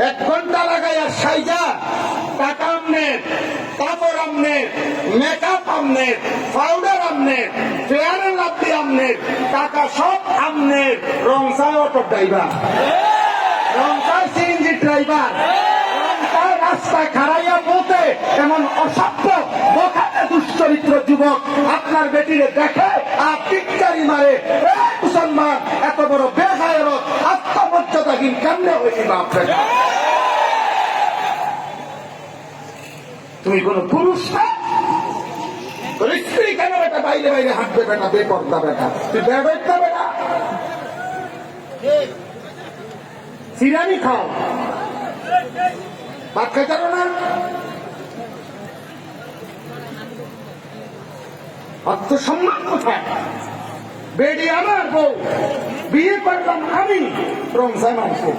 1 ঘন্টা লাগাইয়া সাইজা টাকা আমনের, কাপড় আমনের, মেকআপ আমনের, পাউডার আমনের, ফেয়ার এন্ড লাভলি আমনের, টাকা সব আমনের। রংসায় অটো ড্রাইভার, রংসায় সিএনজি ড্রাইভার, রংসায় রাস্তায় খাড়াইয়া পৌঁছে এমন অসভ্য বোকাতে দুশ্চরিত্র যুবক আপনার বেটিরে দেখে আর টিটকারি মারে। মুসলমান এত বড় বেগায়রত আত্মমর্যাদাহীন কেমনে হয়েছিল আপনার? তুমি কোন পুরুষ না? তোর স্ত্রী কেন বেটা বাইরে বাইরে হাঁটবে বেটা, বেপর্দা বেটা? তুই বেটা বেটা সিরানি খাও, ভাত খাইতে পারো না? আত্মসম্মান কোথায়? বেডি আমার বউ, বিয়ে করলাম আমি, রমজান মাসে।